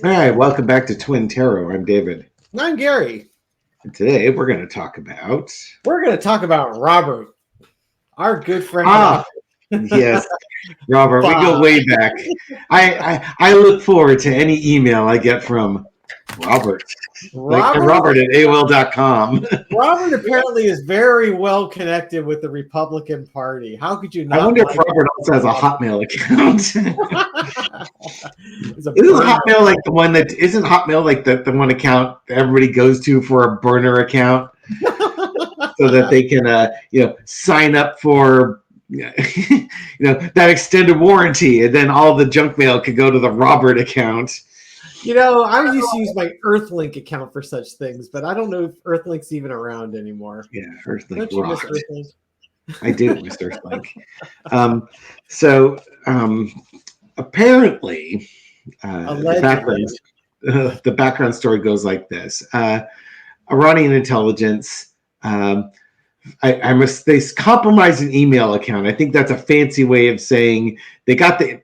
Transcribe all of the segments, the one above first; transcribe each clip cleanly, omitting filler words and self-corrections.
All right, welcome back to Twin Tarot. I'm David. I'm Gary. And today we're going to talk about. We're going to talk about Robert, our good friend Ah, Robert. yes, Robert. We go Bob. way back. I look forward to any email I get from Robert, like Robert, Robert at AOL.com. Robert apparently is very well connected with the Republican Party. How could you I not wonder if like Robert also has a Hotmail account. He's a Isn't burner. Hotmail like the one that isn't Hotmail like the one account everybody goes to for a burner account so that they can sign up for that extended warranty, and then all the junk mail could go to the Robert account. I used to use my Earthlink account for such things, but I don't know if Earthlink's even around anymore. Yeah, Earthlink Don't you miss rocked. Earthlink? I do, Mr. Earthlink. So apparently, Allegedly. the background story goes like this: Iranian intelligence. They compromised an email account. I think that's a fancy way of saying they got the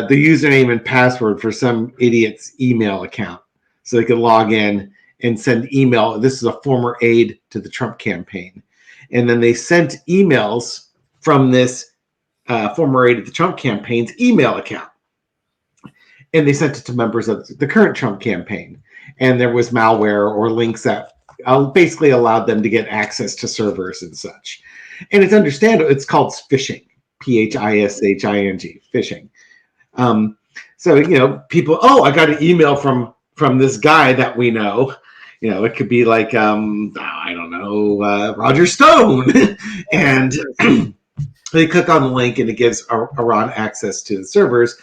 username and password for some idiot's email account, so they could log in and send email. This is a former aide to the Trump campaign, and then they sent emails from this former aide to the Trump campaign's email account, and they sent it to members of the current Trump campaign. And there was malware or links that basically allowed them to get access to servers and such. And it's understandable. It's called phishing, phishing, phishing. So people. Oh, I got an email from this guy that we know. It could be like I don't know, Roger Stone, and they click on the link and it gives Iran access to the servers.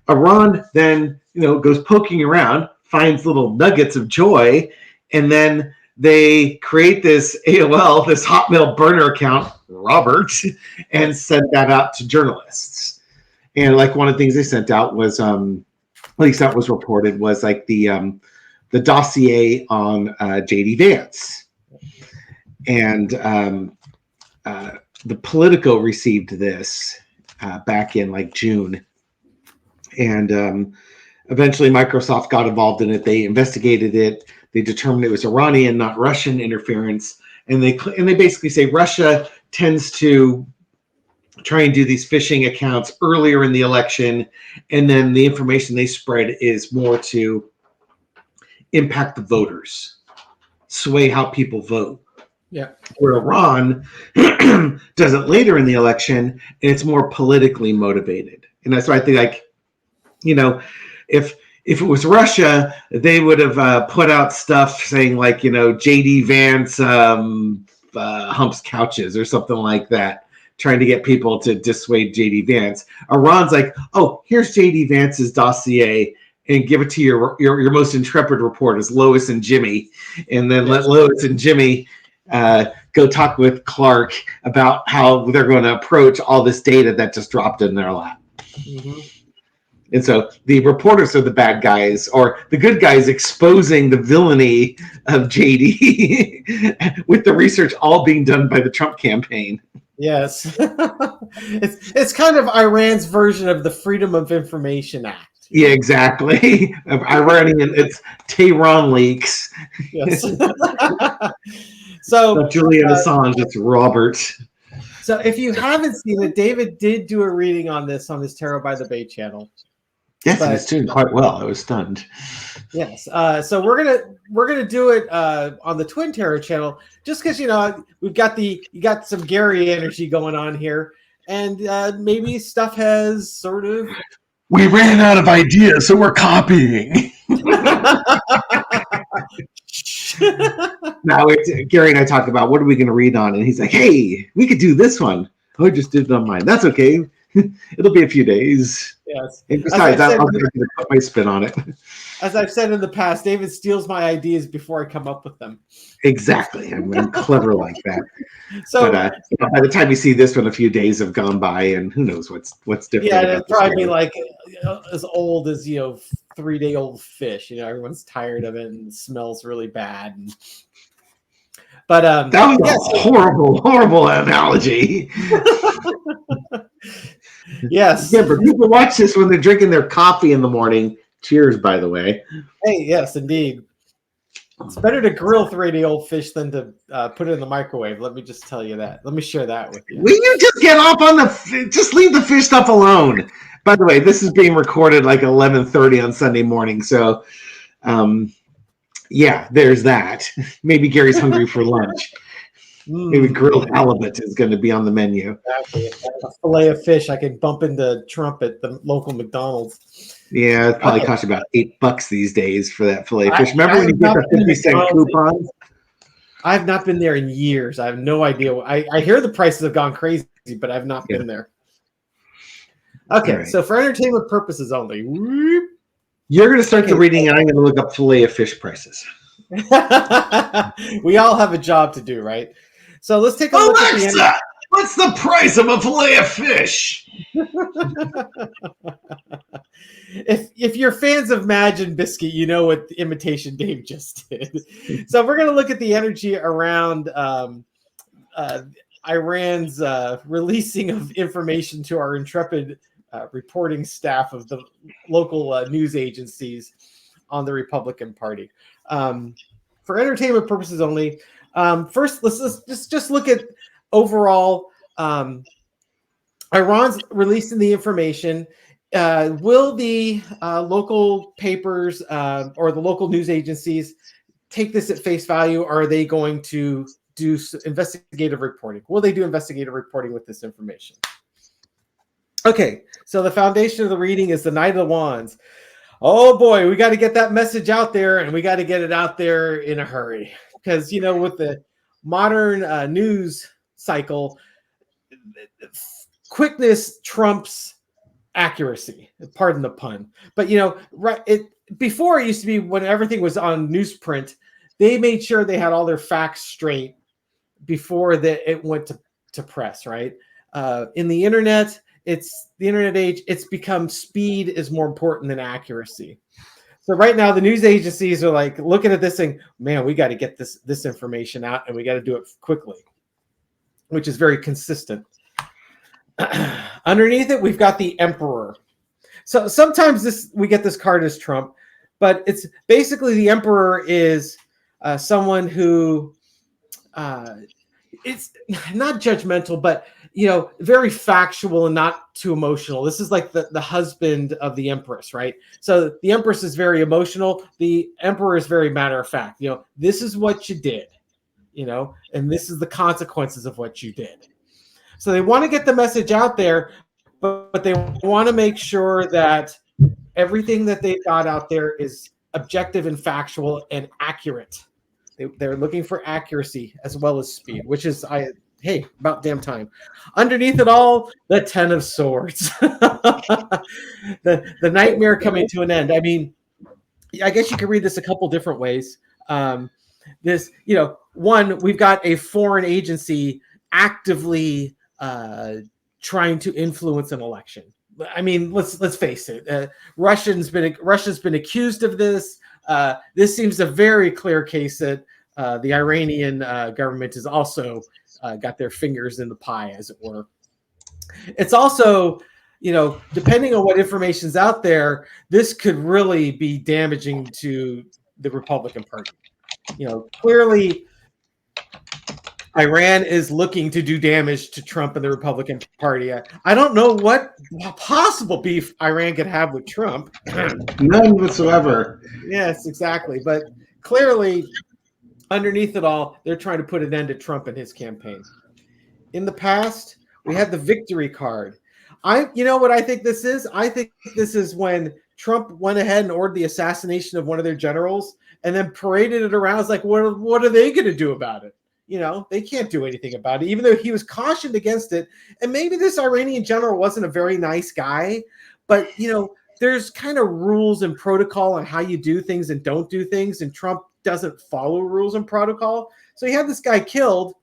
Iran then goes poking around, finds little nuggets of joy, and then they create this AOL, this Hotmail burner account, Robert, and send that out to journalists. And like one of the things they sent out was, at least that was reported, was like the dossier on J.D. Vance, and the Politico received this back in like June, and eventually Microsoft got involved in it. They investigated it. They determined it was Iranian, not Russian interference, and they basically say Russia tends to try and do these phishing accounts earlier in the election, and then the information they spread is more to impact the voters, sway how people vote. Yeah. Where Iran does it later in the election, and it's more politically motivated. And that's why I think, like, if it was Russia, they would have put out stuff saying like, J.D. Vance humps couches or something like that, trying to get people to dissuade J.D. Vance. Iran's like, oh, here's J.D. Vance's dossier, and give it to your most intrepid reporters, Lois and Jimmy, and then let Lois and Jimmy go talk with Clark about how they're going to approach all this data that just dropped in their lap. Mm-hmm. And so the reporters are the bad guys, or the good guys exposing the villainy of JD with the research all being done by the Trump campaign. Yes. It's kind of Iran's version of the Freedom of Information Act. Yeah, exactly. Iranian, it's Tehran leaks. Yes. So Julian Assange, it's Robert. So if you haven't seen it, David did do a reading on this on his Tarot by the Bay channel. Yes, and it's doing quite well. I was stunned. Yes. So we're gonna do it on the Twin Tarot channel, just because you got some Gary energy going on here, and maybe stuff has sort of. We ran out of ideas, so we're copying. Now Gary and I talked about what are we going to read on, and he's like, "Hey, we could do this one." Oh, I just did it on mine. That's okay. It'll be a few days. Yes. And besides, I'm going to put my spin on it. As I've said in the past, David steals my ideas before I come up with them. Exactly. I'm clever like that. So, but by the time you see this one, a few days have gone by, and who knows what's different. Yeah, it'd probably be like as old as 3-day-old fish. Everyone's tired of it and it smells really bad. But that was a horrible analogy. Yes. Yeah, but people watch this when they're drinking their coffee in the morning, Cheers, by the way. Hey, yes, indeed. It's better to grill 3-day-old fish than to put it in the microwave. Let me just tell you that. Let me share that with you. Will you just get off on just leave the fish stuff alone? By the way, this is being recorded like 11:30 on Sunday morning, so yeah, there's that. Maybe Gary's hungry for lunch. Maybe grilled halibut is going to be on the menu. Exactly. A fillet of fish I can bump into Trump at the local McDonald's. Yeah, it probably costs you about $8 these days for that fillet of fish. Remember when you get the 50-cent coupons? I've not been there in years. I have no idea. I hear the prices have gone crazy, but I've not been there. Okay, right. So for entertainment purposes only. You're going to start the reading, and I'm going to look up fillet of fish prices. We all have a job to do, right? So let's take a look at the end. What's the price of a fillet of fish? If you're fans of Madge and Biscuit, you know what Imitation Dave just did. So we're going to look at the energy around Iran's releasing of information to our intrepid reporting staff of the local news agencies on the Republican Party. For entertainment purposes only, first let's just look at overall. Iran's releasing the information. Will the local papers or the local news agencies take this at face value? Or are they going to do investigative reporting? Will they do investigative reporting with this information? Okay, so the foundation of the reading is the Knight of the Wands. Oh boy, we got to get that message out there, and we got to get it out there in a hurry. Because, you know, with the modern news cycle, quickness trumps accuracy. Pardon the pun. But, you know, before it used to be when everything was on newsprint, they made sure they had all their facts straight before it went to press, right? In the internet, it's the internet age. It's become speed is more important than accuracy. So right now, the news agencies are like looking at this thing, man, we got to get this information out, and we got to do it quickly, which is very consistent. Underneath it, we've got the Emperor. So sometimes we get this card as Trump, but it's basically the Emperor is someone who it's not judgmental, but, you know, very factual and not too emotional. This is like the husband of the Empress, right? So the Empress is very emotional. The Emperor is very matter of fact. You know, this is what you did, you know, and this is the consequences of what you did. So they want to get the message out there, but they want to make sure that everything that they've got out there is objective and factual and accurate. They're looking for accuracy as well as speed, which is, hey, about damn time. Underneath it all, the Ten of Swords. the nightmare coming to an end. I mean, I guess you could read this a couple different ways. This, you know, one, we've got a foreign agency actively trying to influence an election. I mean, let's face it. Russia's been accused of this. This seems a very clear case that the Iranian government has also got their fingers in the pie, as it were. It's also, you know, depending on what information's out there, this could really be damaging to the Republican Party. You know, clearly, Iran is looking to do damage to Trump and the Republican Party. I don't know what possible beef Iran could have with Trump. None whatsoever. Yes, exactly. But clearly, underneath it all, they're trying to put an end to Trump and his campaign. In the past, we had the victory card. You know what I think this is? I think this is when Trump went ahead and ordered the assassination of one of their generals and then paraded it around. It's like, what are they going to do about it? You know, they can't do anything about it, even though he was cautioned against it. And maybe this Iranian general wasn't a very nice guy, but, you know, there's kind of rules and protocol on how you do things and don't do things. And Trump doesn't follow rules and protocol. So he had this guy killed,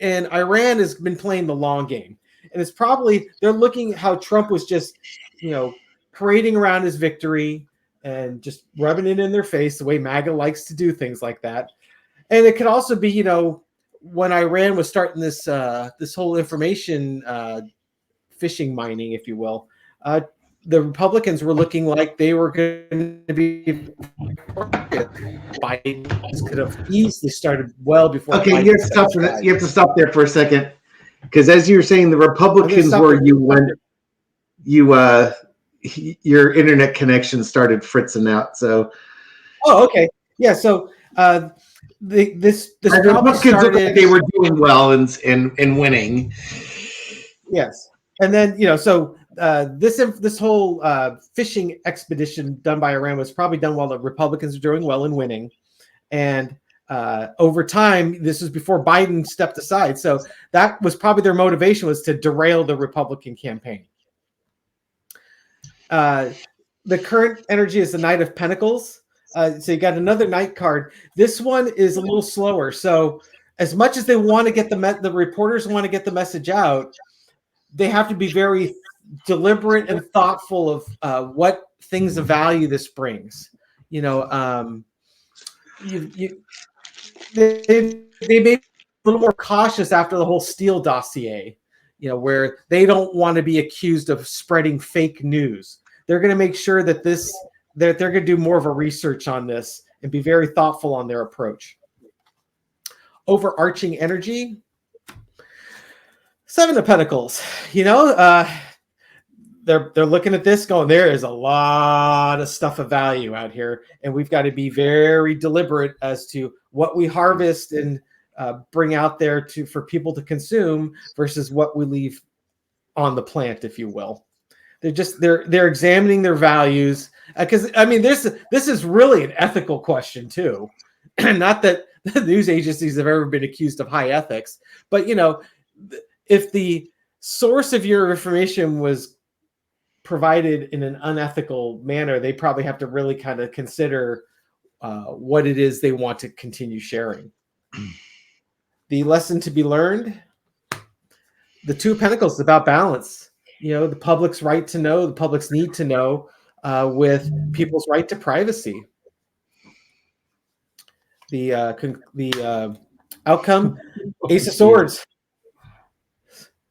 and Iran has been playing the long game. And it's probably, they're looking at how Trump was just, you know, parading around his victory and just rubbing it in their face the way MAGA likes to do things like that. And it could also be, you know, when Iran was starting this whole information phishing mining, if you will, the Republicans were looking like they were going to be. Biden could have easily started well before. Okay, Biden you have to stop there for a second, because as you were saying, the Republicans were your internet connection started fritzing out. So, okay, yeah. So this the Republicans looked like they were doing well and winning. Yes, and then so this whole fishing expedition done by Iran was probably done while the Republicans are doing well and winning, and over time, this was before Biden stepped aside. So that was probably their motivation, was to derail the Republican campaign. The current energy is the Knight of Pentacles. So you got another Knight card. This one is a little slower. So as much as they want to get the reporters want to get the message out, they have to be very deliberate and thoughtful of what things of value this brings. They may be a little more cautious after the whole Steele dossier, where they don't want to be accused of spreading fake news. They're going to make sure that they're going to do more of a research on this and be very thoughtful on their approach. Overarching energy, Seven of Pentacles. They're looking at this going, there is a lot of stuff of value out here, and we've got to be very deliberate as to what we harvest and bring out there for people to consume versus what we leave on the plant, if you will. They're examining their values, because this is really an ethical question too. Not that the news agencies have ever been accused of high ethics, but if the source of your information was provided in an unethical manner, they probably have to really kind of consider what it is they want to continue sharing. The lesson to be learned, the Two of Pentacles is about balance. The public's right to know, the public's need to know, with people's right to privacy. The outcome, Ace of Swords.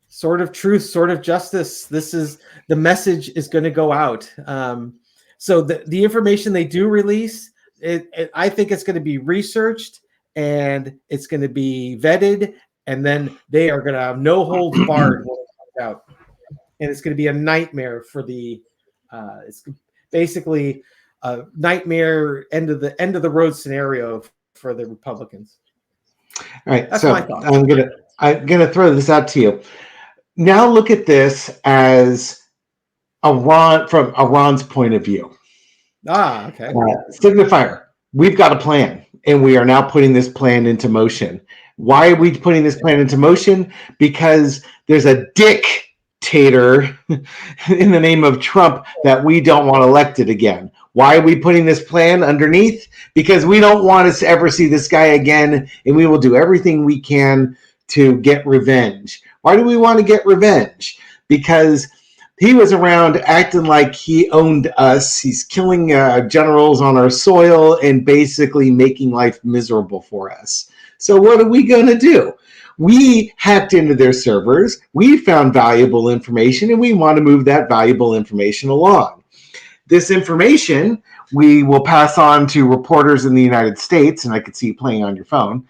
Sword of truth, sword of justice. This is the message is going to go out. So the information they do release, I think it's going to be researched and it's going to be vetted, and then they are going to have no holds barred when it comes out. And it's going to be a nightmare for it's basically a nightmare end of the road scenario for the Republicans. All right, that's so I'm gonna throw this out to you. Now look at this as from Iran's point of view. Okay. Signifier, we've got a plan, and we are now putting this plan into motion. Why are we putting this plan into motion? Because there's a dictator in the name of Trump that we don't want elected again. Why are we putting this plan underneath? Because we don't want to ever see this guy again, and we will do everything we can to get revenge. Why do we want to get revenge? Because he was around acting like he owned us. He's killing generals on our soil and basically making life miserable for us. So what are we going to do? We hacked into their servers. We found valuable information, and we want to move that valuable information along. This information we will pass on to reporters in the United States, and I could see you playing on your phone.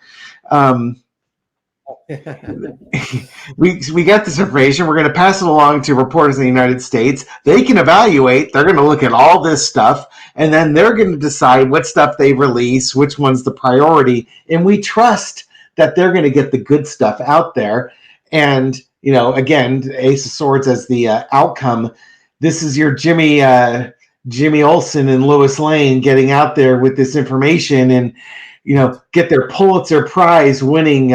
We got this information. We're going to pass it along to reporters in the United States. They can evaluate. They're going to look at all this stuff, and then they're going to decide what stuff they release, which one's the priority. And we trust that they're going to get the good stuff out there. And, again, Ace of Swords as the outcome. This is your Jimmy Olsen and Lois Lane getting out there with this information and, get their Pulitzer Prize winning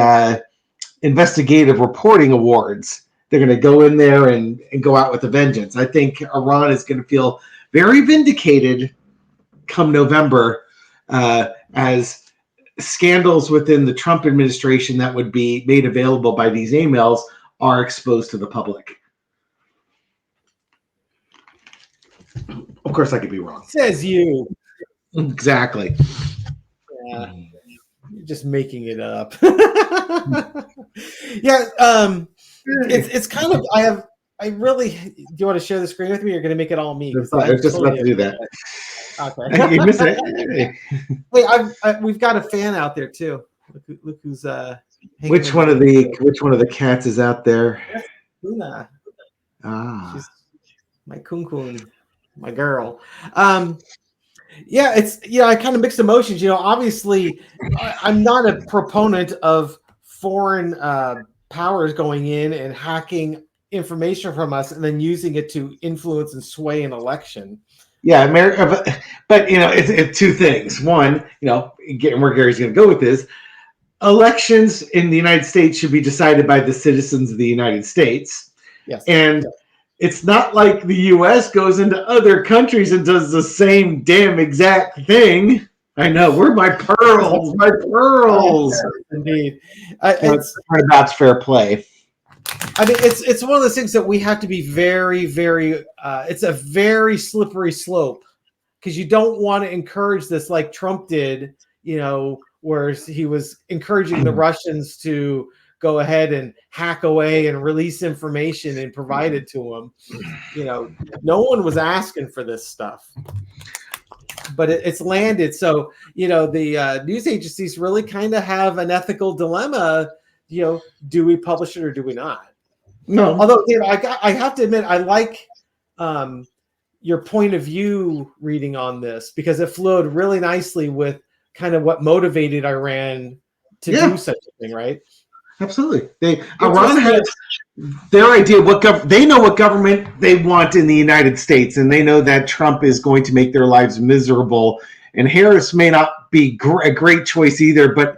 investigative reporting awards. They're going to go in there and go out with a vengeance. I think Iran is going to feel very vindicated come November as scandals within the Trump administration that would be made available by these emails are exposed to the public. Of course, I could be wrong. Says you. Exactly. Yeah. You're just making it up. Yeah. It's kind of, I I really. Do you want to share the screen with me? Or you're going to make it all me? I was just about to do that. Okay. You missed it. Wait, we've got a fan out there too. Look who's Which one of the cats is out there? Luna. Ah, She's my kun, my girl. Yeah, it's I kind of mixed emotions. Obviously, I'm not a proponent of foreign powers going in and hacking information from us and then using it to influence and sway an election. yeah, America. But it's two things. One, getting where Gary's going to go with this. Elections in the United States should be decided by the citizens of the United States. Yes. And it's not like the U.S. goes into other countries and does the same damn exact thing. I know. Where are my pearls? My pearls. Indeed. It's about fair play. I mean, it's one of those things that we have to be very, very. It's a very slippery slope because you don't want to encourage this like Trump did. Where he was encouraging the Russians to go ahead and hack away and release information and provide it to them. No one was asking for this stuff, but it's landed. So, the news agencies really kind of have an ethical dilemma. Do we publish it or do we not? No. Although, I have to admit, I like your point of view reading on this because it flowed really nicely with kind of what motivated Iran to do such a thing, right? Absolutely. Iran has their idea of they know what government they want in the United States, and they know that Trump is going to make their lives miserable. And Harris may not be a great choice either, but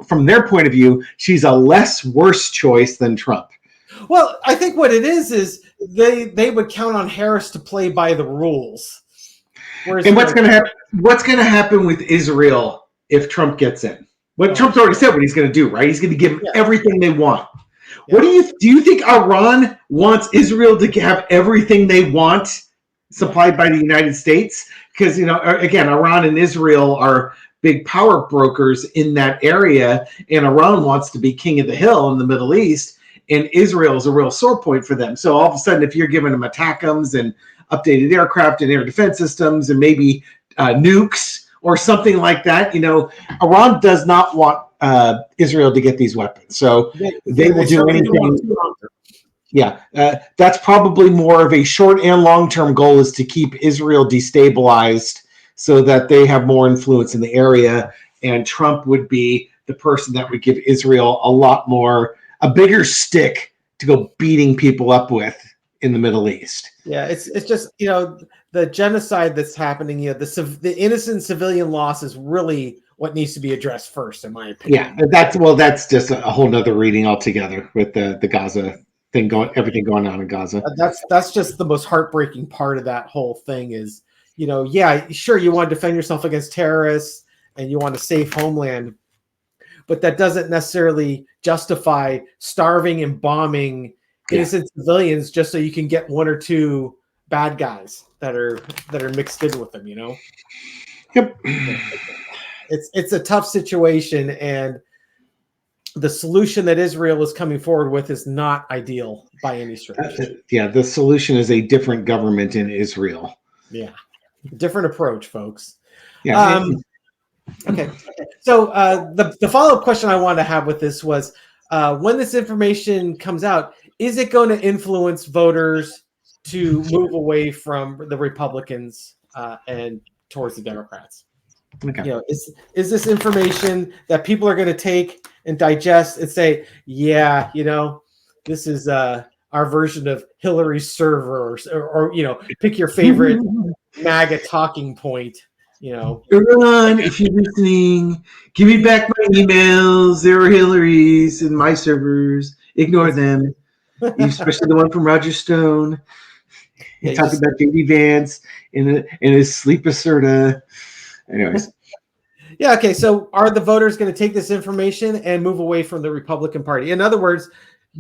from their point of view, she's a less worse choice than Trump. Well, I think what it is they would count on Harris to play by the rules. And what's going to happen? What's going to happen with Israel if Trump gets in? Trump's already said what he's going to do, right? He's going to give them everything they want. Yeah. What do you think Iran wants Israel to have everything they want supplied by the United States? Because again, Iran and Israel are big power brokers in that area, and Iran wants to be king of the hill in the Middle East, and Israel is a real sore point for them. So all of a sudden, if you're giving them ATACMS and updated aircraft and air defense systems and maybe nukes or something like that, Iran does not want Israel to get these weapons. So they will do anything. Yeah, that's probably more of a short and long-term goal is to keep Israel destabilized so that they have more influence in the area. And Trump would be the person that would give Israel a bigger stick to go beating people up with in the Middle East. Yeah, it's just the genocide that's happening. The innocent civilian loss is really what needs to be addressed first, in my opinion. Yeah, that's just a whole nother reading altogether with the Gaza thing everything going on in Gaza. That's just the most heartbreaking part of that whole thing is, sure, you want to defend yourself against terrorists and you want a safe homeland, but that doesn't necessarily justify starving and bombing innocent civilians just so you can get one or two bad guys that are mixed in with them. Yep. It's a tough situation, and the solution that Israel is coming forward with is not ideal by any stretch. The solution is a different government in Israel. Yeah, different approach, folks. Yeah. Okay. So the follow-up question I wanted to have with this was, when this information comes out, is it going to influence voters to move away from the Republicans and towards the Democrats? Okay. Is this information that people are going to take and digest and say, yeah, this is our version of Hillary's server, or pick your favorite MAGA talking point. Iran, if you're listening, give me back my emails. There are Hillary's in my servers. Ignore them, especially the one from Roger Stone. He talked about J.D. Vance in his sleep asserta. Anyways. Yeah, okay. So are the voters going to take this information and move away from the Republican Party? In other words,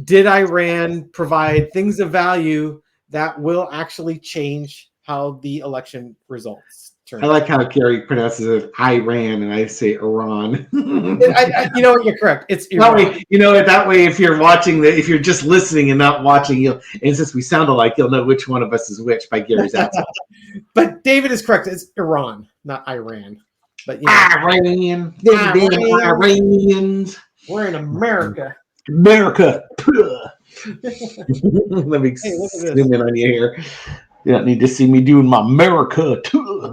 did Iran provide things of value that will actually change how the election results turn I out. like how Gary pronounces it Iran, and I say Iran. You know what? You're correct. It's That Iran. way, that way, if you're watching if you're just listening and not watching, and since we sound alike, you'll know which one of us is which by Gary's accent. But David is correct. It's Iran, not Iran. But Iran, them damn Iranians. We're in America. America. Let me Hey, look at this. zoom in on you here. You don't need to see me doing my America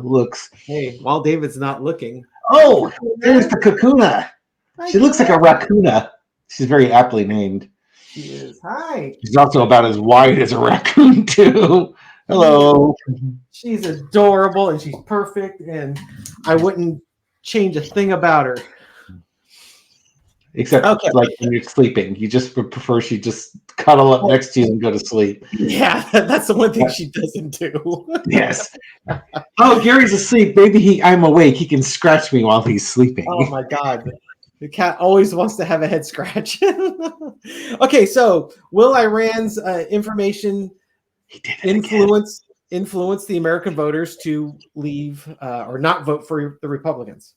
looks. Hey, while David's not looking. Oh, there's the Kakuna. She looks like a raccoona. She's very aptly named. She is. Hi. She's also about as wide as a raccoon, too. Hello. She's adorable and she's perfect, and I wouldn't change a thing about her. Except like when you're sleeping. You just would prefer she just cuddle up next to you and go to sleep. Yeah, that's the one thing she doesn't do. Yes. Oh, Gary's asleep. Maybe I'm awake. He can scratch me while he's sleeping. Oh my God. The cat always wants to have a head scratch. Okay, so will Iran's information influence the American voters to leave or not vote for the Republicans?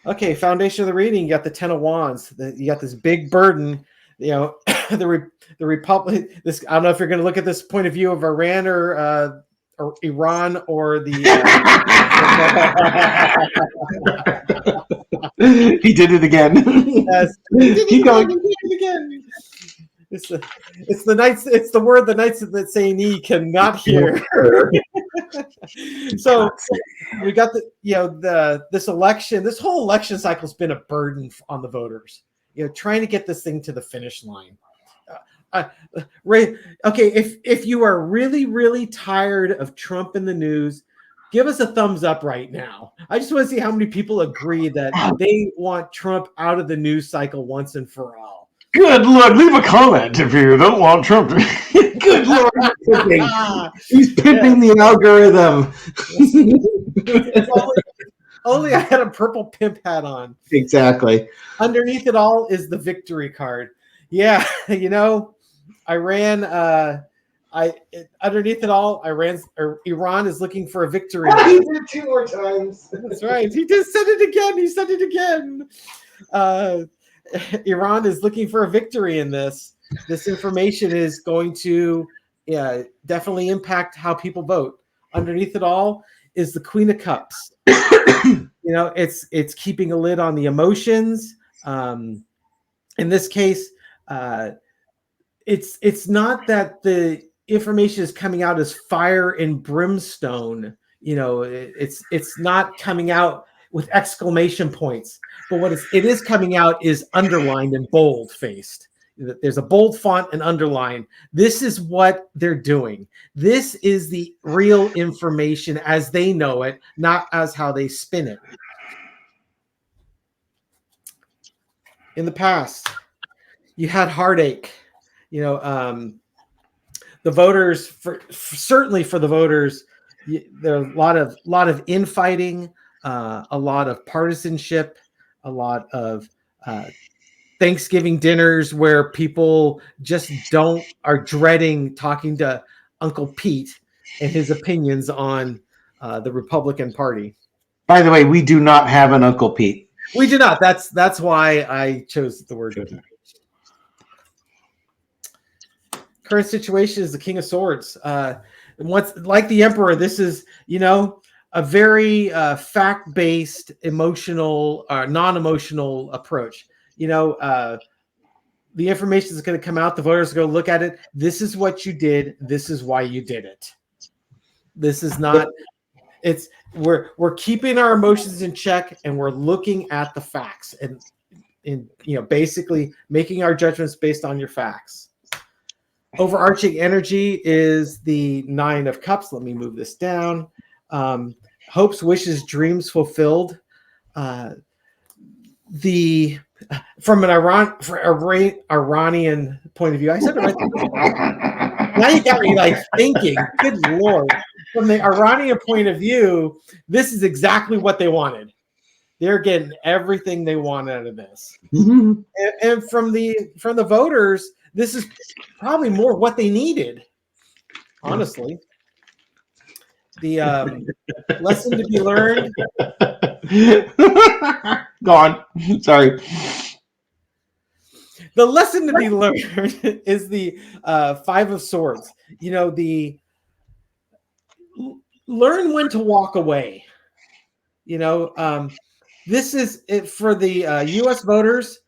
Okay, foundation of the reading. You got the Ten of Wands. You got this big burden. The Republic. This, I don't know if you're going to look at this point of view of Iran or Iran or the. He did it again. Yes. Keep going. He did it again. It's the knights. It's the word the knights that say "ni" cannot hear. So we got this election. This whole election cycle has been a burden on the voters. Trying to get this thing to the finish line. Okay, if you are really, really tired of Trump in the news, give us a thumbs up right now. I just want to see how many people agree that they want Trump out of the news cycle once and for all. Good Lord, leave a comment if you don't want Trump. Good Lord, he's pimping the algorithm. Only I had a purple pimp hat on. Exactly. Underneath it all is the victory card. Yeah, Iran. Underneath it all, Iran is looking for a victory. He did 2 more times. That's right. He just said it again. He said it again. Iran is looking for a victory in this. This information is going to definitely impact how people vote. Underneath it all is the Queen of Cups. It's keeping a lid on the emotions. In this case, it's not that the information is coming out as fire and brimstone. It's not coming out with exclamation points, but what it is coming out is underlined and bold faced. There's a bold font and underline. This is what they're doing. This is the real information as they know it, not as how they spin it. In the past, you had heartache. The voters, certainly for the voters, there are a lot of infighting, a lot of partisanship, a lot of Thanksgiving dinners where people just are dreading talking to Uncle Pete and his opinions on the Republican Party. By the way, we do not have an Uncle Pete. We do not. That's why I chose the word. Pete. Current situation is the King of Swords. Like the Emperor, this is a very fact-based, emotional, non-emotional approach. The information is going to come out. The voters are going to look at it. This is what you did. This is why you did it. This is not. We're keeping our emotions in check, and we're looking at the facts, and basically making our judgments based on your facts. Overarching energy is the 9 of Cups. Let me move this down. Hopes, wishes, dreams fulfilled. From an Iranian point of view, I said it right. Now you got me thinking. Good Lord. From the Iranian point of view, this is exactly what they wanted. They're getting everything they want out of this. Mm-hmm. And from the voters, this is probably more what they needed, honestly. lesson to be learned. Go on. Sorry. The lesson to be learned is the Five of Swords. Learn when to walk away. This is it for the U.S. voters.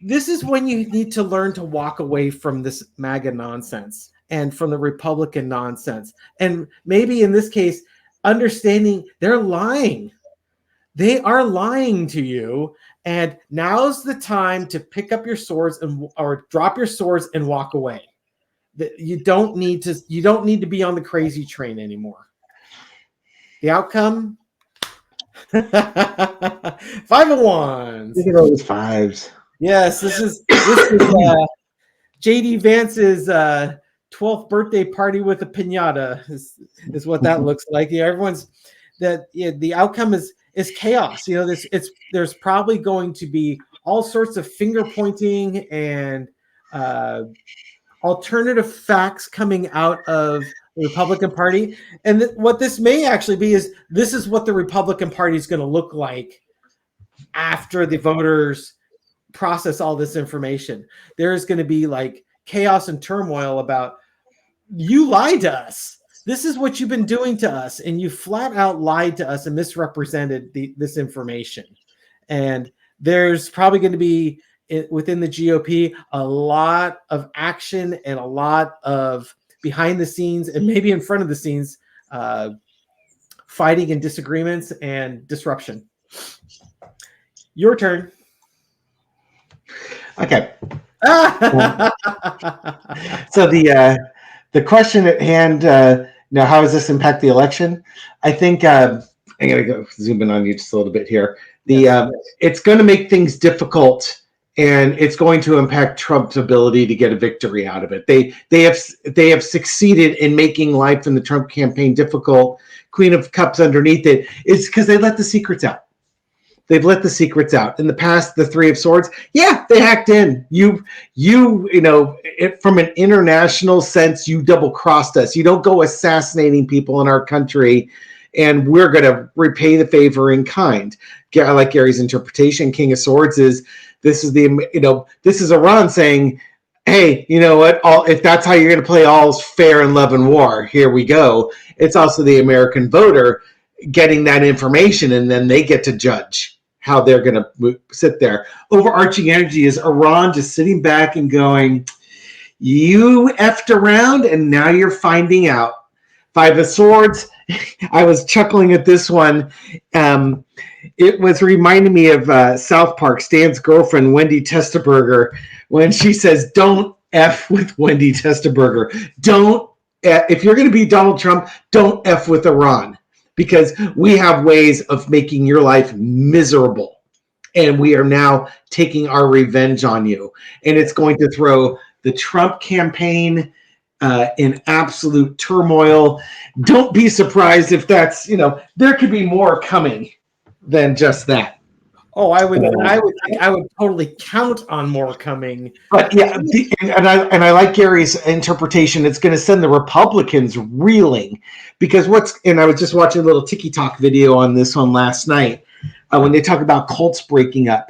This is when you need to learn to walk away from this MAGA nonsense and from the Republican nonsense. And maybe in this case, understanding they're lying. They are lying to you. And now's the time to pick up your swords or drop your swords and walk away. You don't need to be on the crazy train anymore. The outcome, 5 of Wands. Look at all those fives. Yes, this is JD Vance's 12th birthday party with a piñata is what that looks like. The outcome is chaos. There's probably going to be all sorts of finger pointing and alternative facts coming out of the Republican Party. And what this may actually be is this is what the Republican Party is going to look like after the voters process all this information. There's going to be like chaos and turmoil about, you lied to us. This is what you've been doing to us. And you flat out lied to us and misrepresented this information. And there's probably going to be within the GOP a lot of action and a lot of behind the scenes and maybe in front of the scenes fighting and disagreements and disruption. Your turn. Okay. So the question at hand, now, how does this impact the election? I think I'm going to go zoom in on you just a little bit here. It's going to make things difficult, and it's going to impact Trump's ability to get a victory out of it. They have succeeded in making life in the Trump campaign difficult. Queen of Cups underneath it is because they let the secrets out. They've let the secrets out. In the past, the Three of Swords, yeah, they hacked in. From an international sense, you double-crossed us. You don't go assassinating people in our country, and we're going to repay the favor in kind. I like Gary's interpretation. King of Swords is this is Iran saying, hey, you know what? If that's how you're going to play all's fair in love and war, here we go. It's also the American voter getting that information, and then they get to judge how they're going to sit there. Overarching energy is Iran just sitting back and going, you effed around, and now you're finding out. Five of Swords, I was chuckling at this one. It was reminding me of South Park, Stan's girlfriend, Wendy Testaberger, when she says, don't F with Wendy Testaberger. If you're going to be Donald Trump, don't F with Iran. Because we have ways of making your life miserable. And we are now taking our revenge on you. And it's going to throw the Trump campaign in absolute turmoil. Don't be surprised if that's, there could be more coming than just that. Oh, I would totally count on more coming. But yeah, and I like Gary's interpretation. It's going to send the Republicans reeling because and I was just watching a little TikTok video on this one last night when they talk about cults breaking up.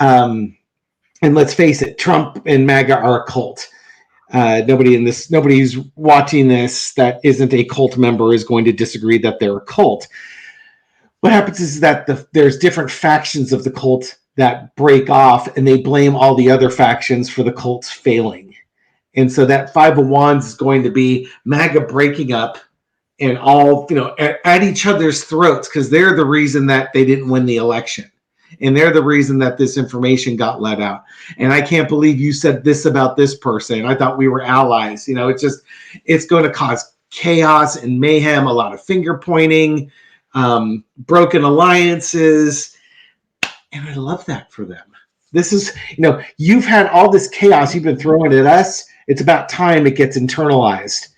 And let's face it, Trump and MAGA are a cult. Nobody who's watching this that isn't a cult member is going to disagree that they're a cult. What happens is that there's different factions of the cult that break off, and they blame all the other factions for the cult's failing. And so that Five of Wands is going to be MAGA breaking up and all, at each other's throats, because they're the reason that they didn't win the election. And they're the reason that this information got let out. And I can't believe you said this about this person. I thought we were allies. It's going to cause chaos and mayhem, a lot of finger pointing, broken alliances, and I love that for them. This is, you've had all this chaos you've been throwing at us. It's about time it gets internalized,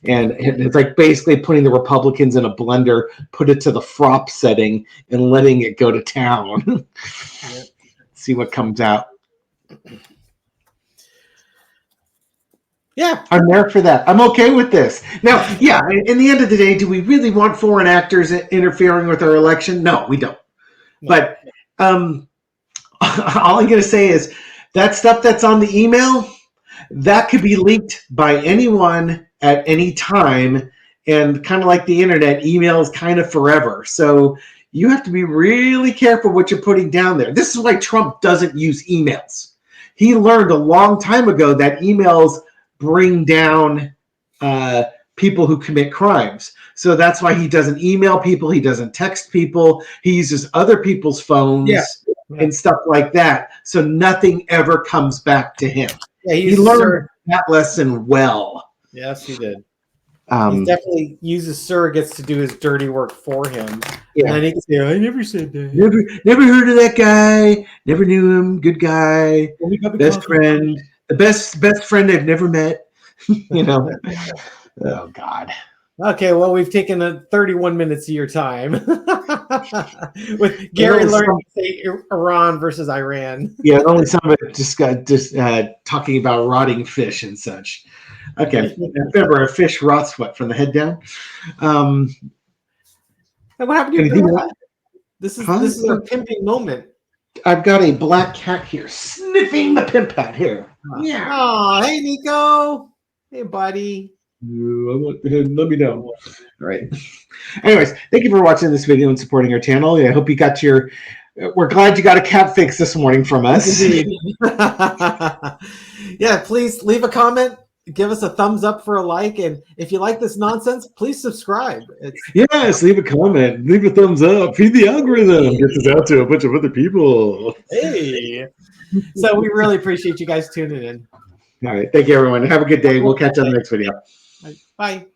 and it's like basically putting the Republicans in a blender, put it to the frop setting, and letting it go to town. Yep. See what comes out. Yeah. I'm there for that. I'm okay with this. Now, yeah, in the end of the day, do we really want foreign actors interfering with our election? No, we don't. No. But all I'm going to say is that stuff that's on the email, that could be leaked by anyone at any time. And kind of like the internet, email is kind of forever. So you have to be really careful what you're putting down there. This is why Trump doesn't use emails. He learned a long time ago that emails bring down people who commit crimes. So that's why he doesn't email people. He doesn't text people. He uses other people's phones and stuff like that. So nothing ever comes back to him. Yeah, he learned that lesson well. Yes, he did. He definitely uses surrogates to do his dirty work for him. Yeah. And then he can say, I never said that. Never heard of that guy. Never knew him. Good guy. Best friend. The best friend I've never met. You know. Oh, God. Okay, well, we've taken 31 minutes of your time with Gary learning to say Iran versus Iran. Yeah, only some of it just talking about rotting fish and such. Okay, remember, a fish rots what, from the head down? And what happened to your pimp? This is our pimping moment. I've got a black cat here sniffing the pimp hat here. Yeah. Oh, hey, Nico. Hey, buddy. Let me know. All right. Anyways, thank you for watching this video and supporting our channel. I hope you got your. We're glad you got a cat fix this morning from us. Indeed. Yeah, please leave a comment. Give us a thumbs up for a like, and if you like this nonsense, please subscribe. Yes, leave a comment, leave a thumbs up, feed the algorithm, get this out to a bunch of other people. Hey, so we really appreciate you guys tuning in. All right, thank you, everyone. Have a good day. We'll catch you on the next video. Bye.